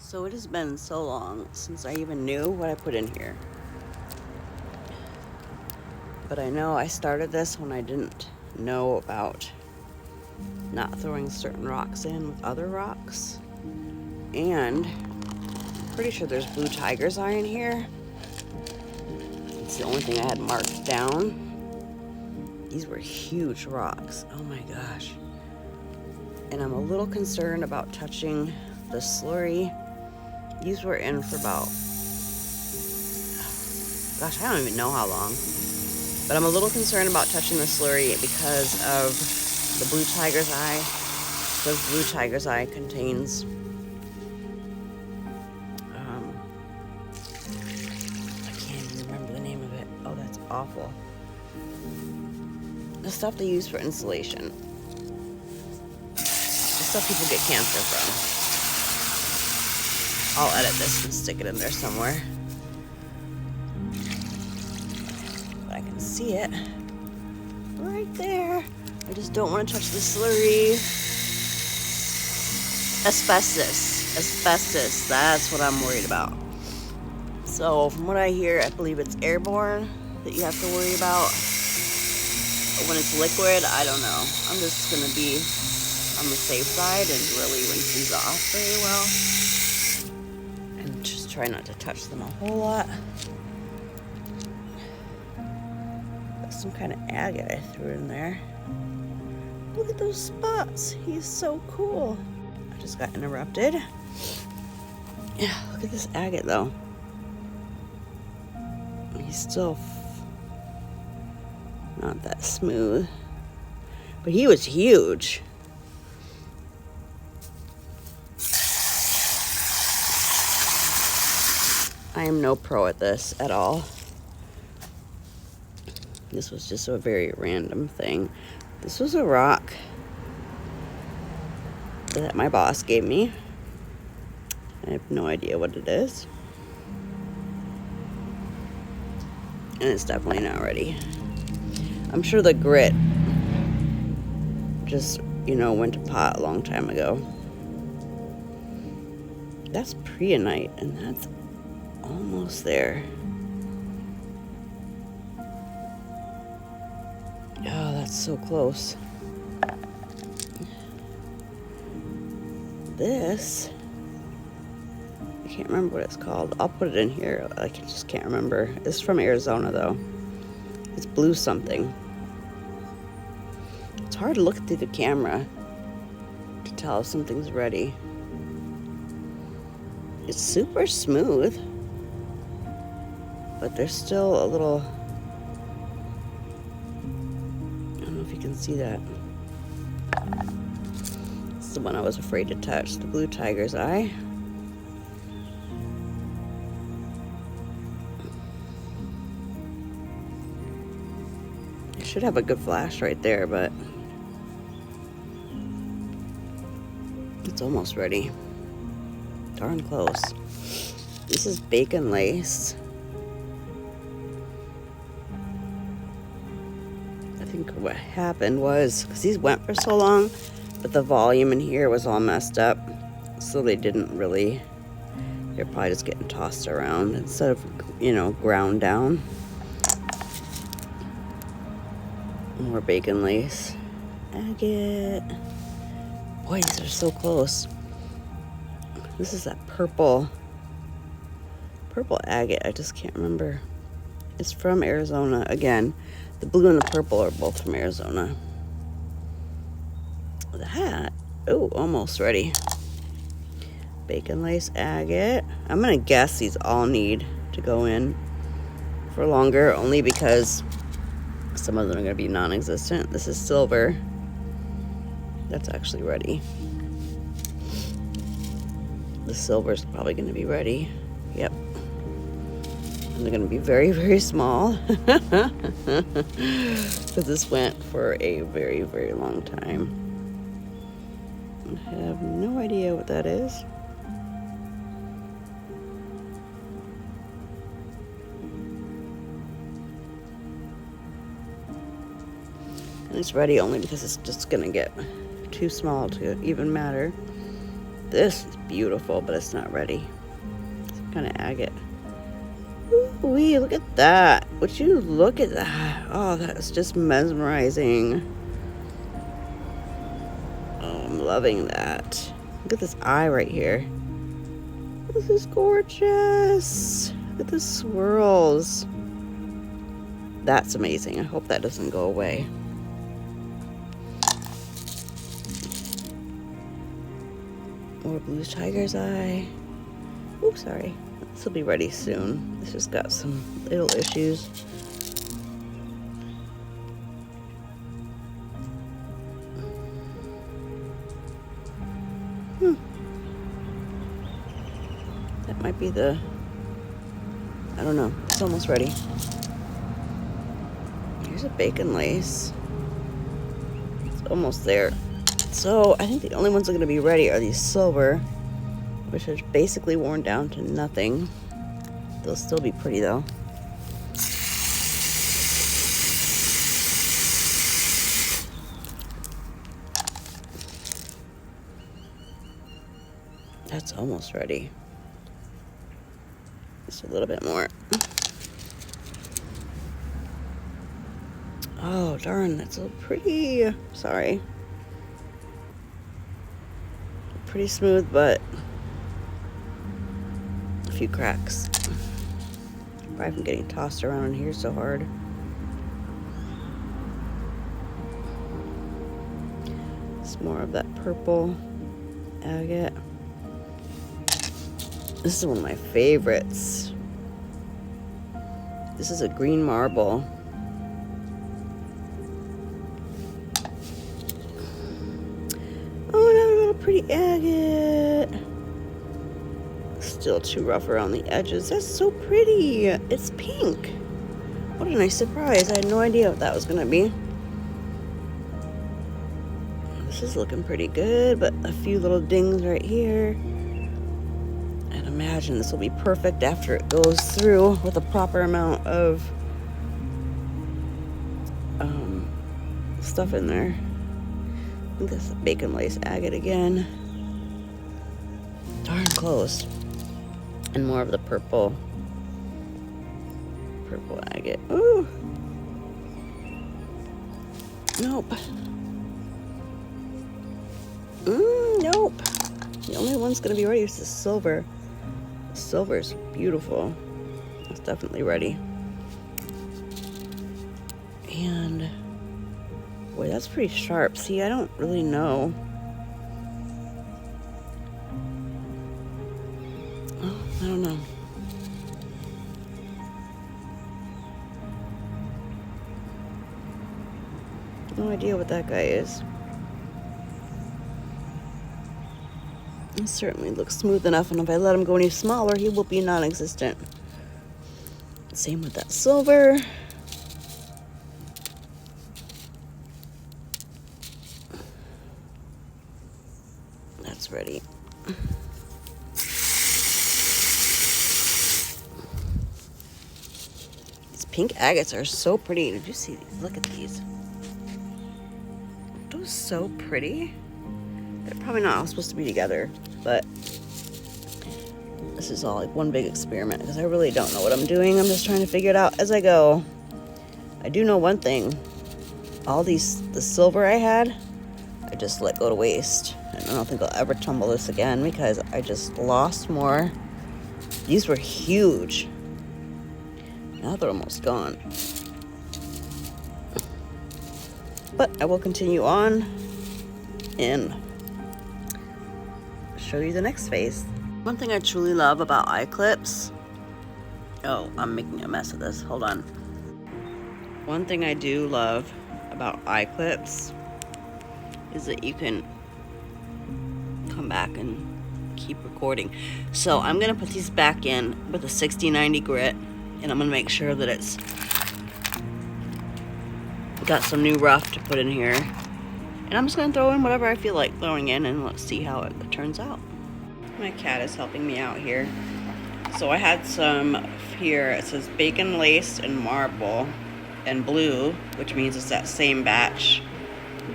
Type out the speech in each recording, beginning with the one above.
So it has been so long since I even knew what I put in here. But I know I started this when I didn't know about not throwing certain rocks in with other rocks. And I'm pretty sure there's blue tiger's eye in here. It's the only thing I had marked down. These were huge rocks. Oh my gosh. And I'm a little concerned about touching the slurry. These were in for about, gosh, I don't even know how long. But I'm a little concerned about touching the slurry because of the blue tiger's eye. Because blue tiger's eye contains I can't even remember the name of it. Oh, that's awful. The stuff they use for insulation. The stuff people get cancer from. I'll edit this and stick it in there somewhere. But I can see it right there. I just don't want to touch the slurry. Asbestos, that's what I'm worried about. So from what I hear, I believe it's airborne that you have to worry about. But when it's liquid, I don't know. I'm just gonna be on the safe side and really rinse these off very well. And just try not to touch them a whole lot. That's some kind of agate I threw in there. Look at those spots. He's so cool. I just got interrupted. Yeah, look at this agate though. He's still not that smooth, but he was huge. I am no pro at this at all. This was just a very random thing. This was a rock that my boss gave me. I have no idea what it is. And it's definitely not ready. I'm sure the grit just, went to pot a long time ago. That's preonite, and that's almost there. Oh, that's so close. This, I can't remember what it's called. I'll put it in here. I just can't remember. It's from Arizona, though. It's blue something. It's hard to look through the camera to tell if something's ready. It's super smooth, but there's still a little, I don't know if you can see that. It's the one I was afraid to touch, the blue tiger's eye. I should have a good flash right there, but it's almost ready. Darn close. This is bacon lace. I think what happened was, because these went for so long, but the volume in here was all messed up. So they're probably just getting tossed around instead of, ground down. More bacon lace. Agate. Boy, these are so close. This is that purple agate. I just can't remember. It's from Arizona. Again, the blue and the purple are both from Arizona. That, almost ready. Bacon lace agate. I'm gonna guess these all need to go in for longer, only because some of them are gonna be non-existent. This is silver. That's actually ready. The silver's probably gonna be ready. Yep. And they're gonna be very, very small. Because this went for a very, very long time. I have no idea what that is. And it's ready only because it's just gonna get too small to even matter. This is beautiful, but it's not ready. It's kind of agate. Ooh-wee, look at that. Would you look at that? Oh, that's just mesmerizing. Oh, I'm loving that. Look at this eye right here. This is gorgeous. Look at the swirls. That's amazing. I hope that doesn't go away. More blue tiger's eye. Oops, sorry. This will be ready soon. This just got some little issues. That might be the... I don't know. It's almost ready. Here's a bacon lace. It's almost there. So I think the only ones that are going to be ready are these silver, which is basically worn down to nothing. They'll still be pretty though. That's almost ready. Just a little bit more. Oh, darn, that's a pretty, sorry. Pretty smooth, but a few cracks. Probably from getting tossed around in here so hard. It's more of that purple agate. This is one of my favorites. This is a green marble. Oh, another little pretty agate. Still too rough around the edges. That's so pretty. It's pink. What a nice surprise. I had no idea what that was going to be. This is looking pretty good, but a few little dings right here. And imagine this will be perfect after it goes through with a proper amount of stuff in there. I think this is bacon lace agate again. Darn close. And more of the purple agate. Ooh. Nope. Nope. The only one's gonna be ready is the silver. The silver is beautiful. It's definitely ready. And boy, that's pretty sharp. See, I don't really know. Oh, I don't know. No idea what that guy is. It certainly looks smooth enough, and if I let him go any smaller, he will be non-existent. Same with that silver. That's ready. These pink agates are so pretty. Did you see these? Look at these. Those so pretty. They're probably not all supposed to be together, but this is all like one big experiment because I really don't know what I'm doing. I'm just trying to figure it out as I go. I do know one thing. All the silver I had, I just let go to waste. And I don't think I'll ever tumble this again because I just lost more. These were huge. Now they're almost gone. But I will continue on and show you the next phase. One thing I truly love about eye clips. Oh, I'm making a mess of this. Hold on. One thing I do love about eye clips is that you can come back and keep recording. So I'm gonna put these back in with a 60-90 grit, and I'm gonna make sure that it's got some new rough to put in here. And I'm just gonna throw in whatever I feel like throwing in, and let's see how it turns out. My cat is helping me out here. So I had some here, it says bacon lace and marble and blue, which means it's that same batch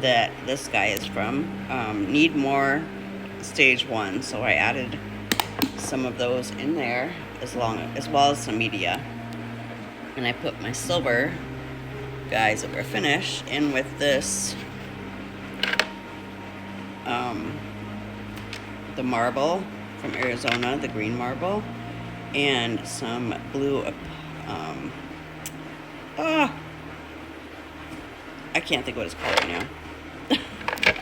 that this guy is from. Need more stage 1, so I added some of those in there as well as some media. And I put my silver guys that were finished in with this the marble from Arizona, the green marble, and some blue I can't think what it's called right now.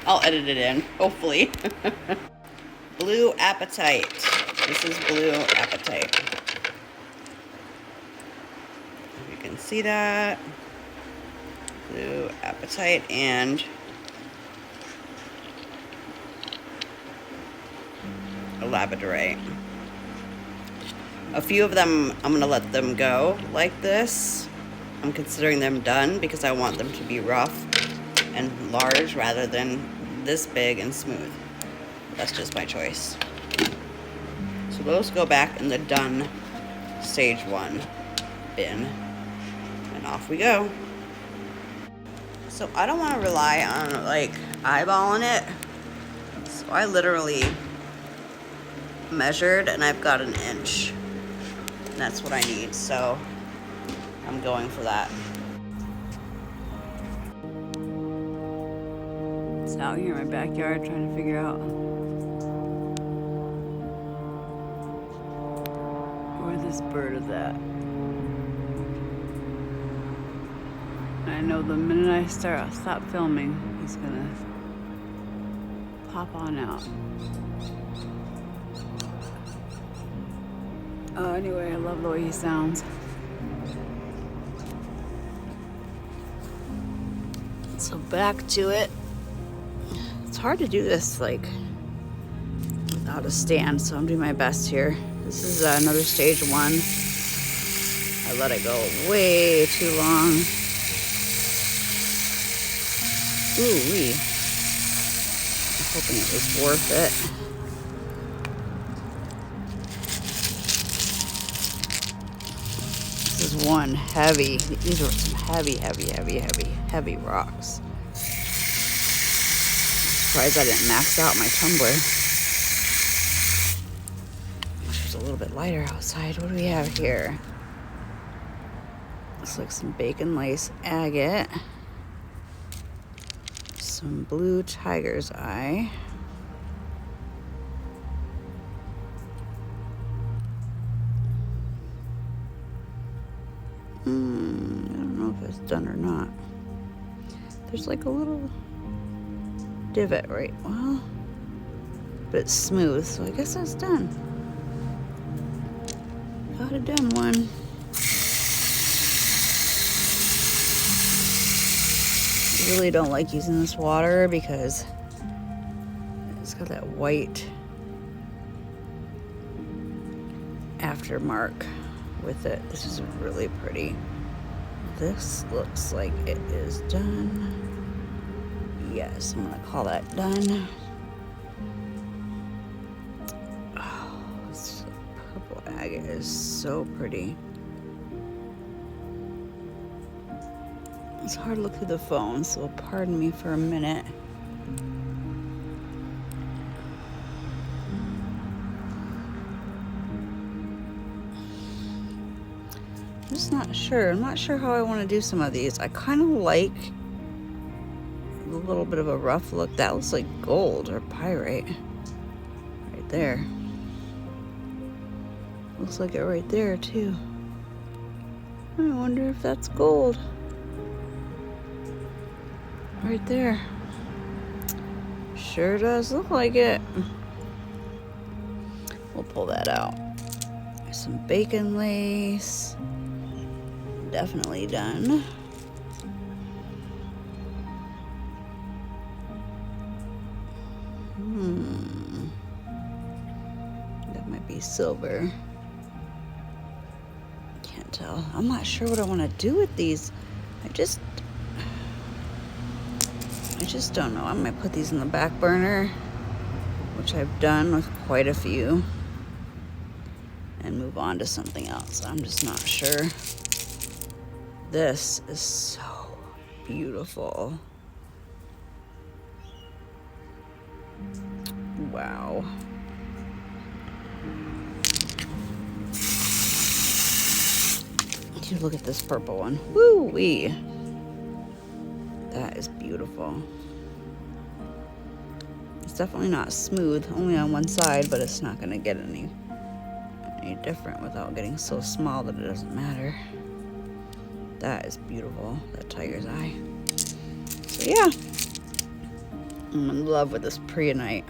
I'll edit it in, hopefully. Blue Apatite. This is Blue Apatite. You can see that. Blue Apatite and a labradorite. A few of them, I'm going to let them go like this. I'm considering them done because I want them to be rough and large rather than this big and smooth. That's just my choice. So those go back in the done stage 1 bin. And off we go. So I don't want to rely on like eyeballing it. So I literally measured and I've got an inch. And that's what I need. So I'm going for that. It's out here in my backyard trying to figure out where this bird is at. I know the minute I stop filming, he's gonna pop on out. Oh, anyway, I love the way he sounds. So back to it. It's hard to do this like without a stand, so I'm doing my best here. This is another stage 1. I let it go way too long. Ooh-wee. I'm hoping it was worth it. This is one heavy. These are some heavy rocks. Surprised I didn't max out my tumbler. Wish it was a little bit lighter outside. What do we have here? Looks like some bacon lace agate. Some blue tiger's eye. I don't know if it's done or not. There's like a little divot, right? Well, but it's smooth, so I guess that's done. Got a done one. I really don't like using this water because it's got that white aftermark with it. This is really pretty. This looks like it is done. Yes, I'm gonna call that done. Oh, this purple agate is so pretty. It's hard to look through the phone, so pardon me for a minute. I'm just not sure. I'm not sure how I want to do some of these. I kind of like a little bit of a rough look. That looks like gold or pyrite. Right there. Looks like it right there too. I wonder if that's gold. Right there. Sure does look like it. We'll pull that out. There's some bacon lace. Definitely done. That might be silver. Can't tell. I'm not sure what I want to do with these. I just don't know. I might put these in the back burner, which I've done with quite a few, and move on to something else. I'm just not sure. This is so beautiful. Wow. Dude, look at this purple one. Woo-wee. That is beautiful. It's definitely not smooth, only on one side, but it's not going to get any different without getting so small that it doesn't matter. That is beautiful, that tiger's eye. So yeah, I'm in love with this Preonite.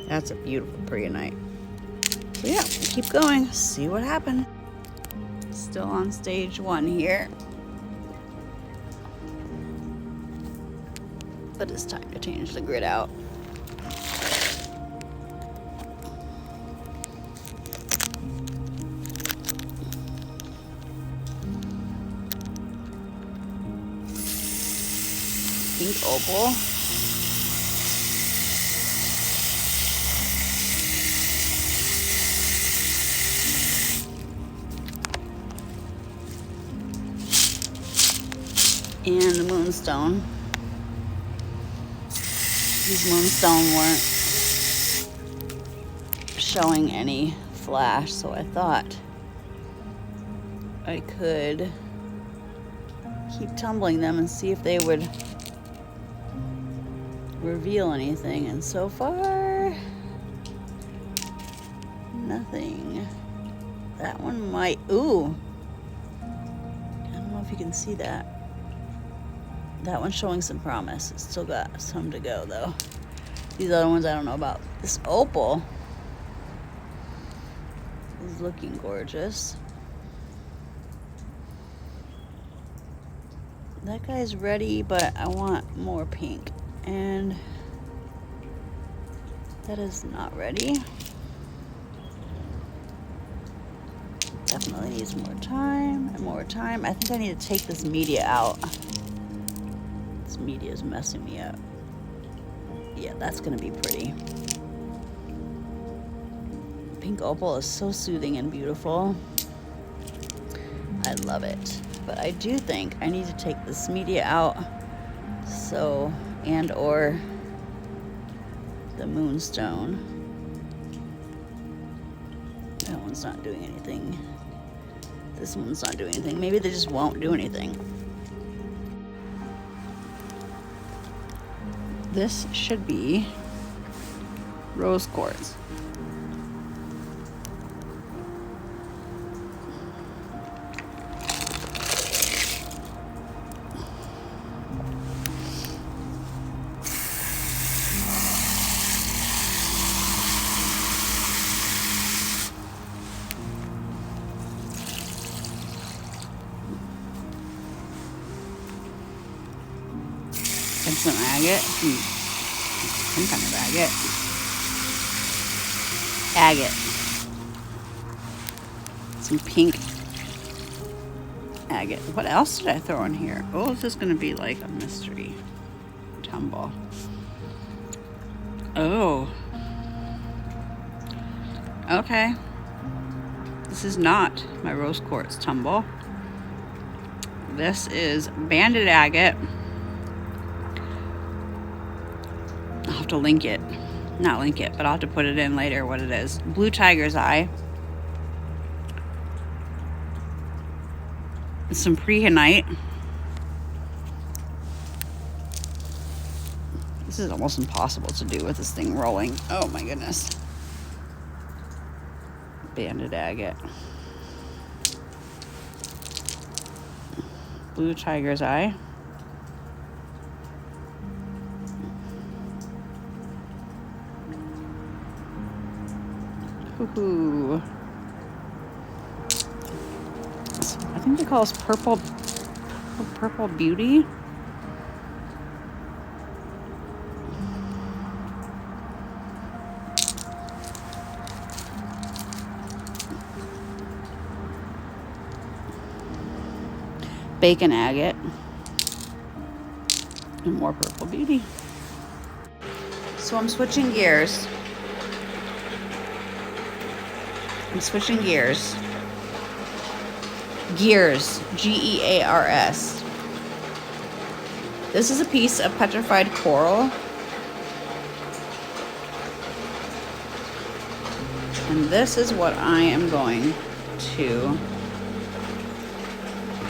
That's a beautiful Preonite. So yeah, keep going, see what happened. Still on stage 1 here. But it's time to change the grid out. Pink opal. And the moonstone. These moonstone weren't showing any flash, so I thought I could keep tumbling them and see if they would reveal anything, and so far nothing. That one might, ooh, I don't know if you can see that. That one's showing some promise. It's still got some to go though. These other ones I don't know about. This opal is looking gorgeous. That guy's ready, but I want more pink. And that is not ready. Definitely needs more time and more time. I think I need to take this media out. This media is messing me up. Yeah, that's gonna be pretty. Pink opal is so soothing and beautiful. I love it. But I do think I need to take this media out. So, and or the moonstone. That one's not doing anything. This one's not doing anything. Maybe they just won't do anything. This should be rose quartz. And some agate. Some kind of agate. Agate. Some pink agate. What else did I throw in here? Oh, this is going to be like a mystery tumble. Oh. Okay. This is not my rose quartz tumble. This is banded agate. I'll have to link it. Not link it, but I'll have to put it in later what it is. Blue tiger's eye. Some preonite. This is almost impossible to do with this thing rolling. Oh my goodness. Banded agate. Blue tiger's eye. Ooh. I think they call this purple beauty. Bacon agate. And more purple beauty. So I'm switching gears. Gears, G-E-A-R-S. This is a piece of petrified coral. And this is what I am going to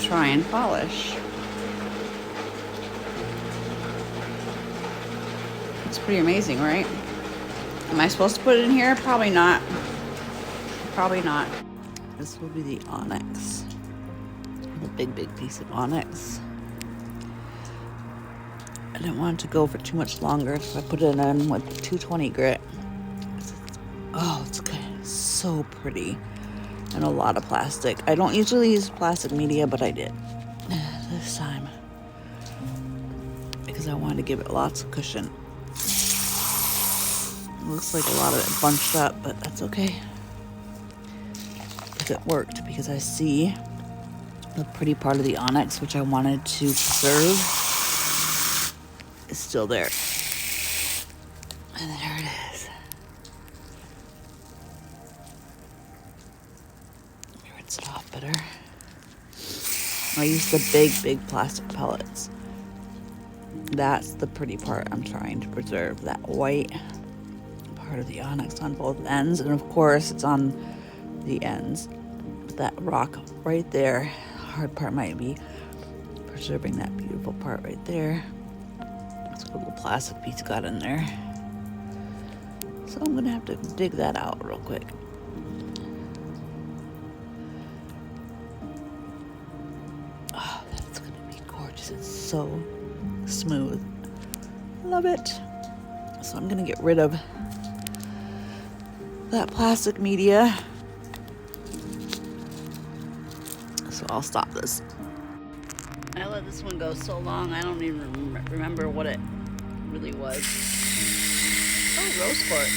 try and polish. It's pretty amazing, right? Am I supposed to put it in here? Probably not. Probably not. This will be the onyx. The big piece of onyx. I didn't want it to go for too much longer, so I put it in with 220 grit. Oh, it's so pretty. And a lot of plastic. I don't usually use plastic media, but I did this time because I wanted to give it lots of cushion. It looks like a lot of it bunched up, but that's okay. Because it worked, because I see the pretty part of the onyx, which I wanted to preserve, is still there. And there it is. Let me rinse it off better. I use the big plastic pellets. That's the pretty part I'm trying to preserve, that white part of the onyx on both ends. And of course it's on the ends. That rock right there, hard part might be preserving that beautiful part right there. It's a little plastic piece got in there. So I'm gonna have to dig that out real quick. Oh, that's gonna be gorgeous. It's so smooth. Love it. So I'm gonna get rid of that plastic media. So I'll stop this. I let this one go so long, I don't even remember what it really was. Oh, rose quartz.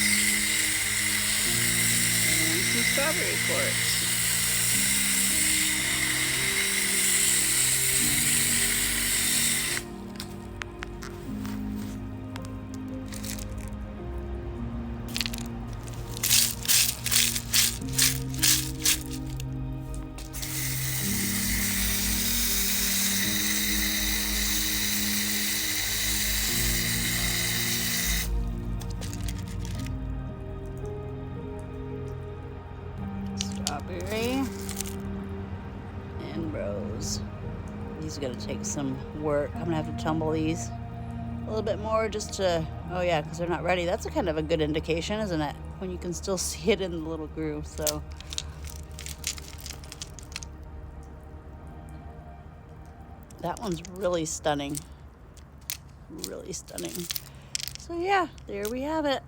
And some strawberry quartz. Strawberry and rose. These are gonna take some work. I'm gonna have to tumble these a little bit more just to, oh yeah, because they're not ready. That's a kind of a good indication, isn't it? When you can still see it in the little groove, so. That one's really stunning. Really stunning. So yeah, there we have it.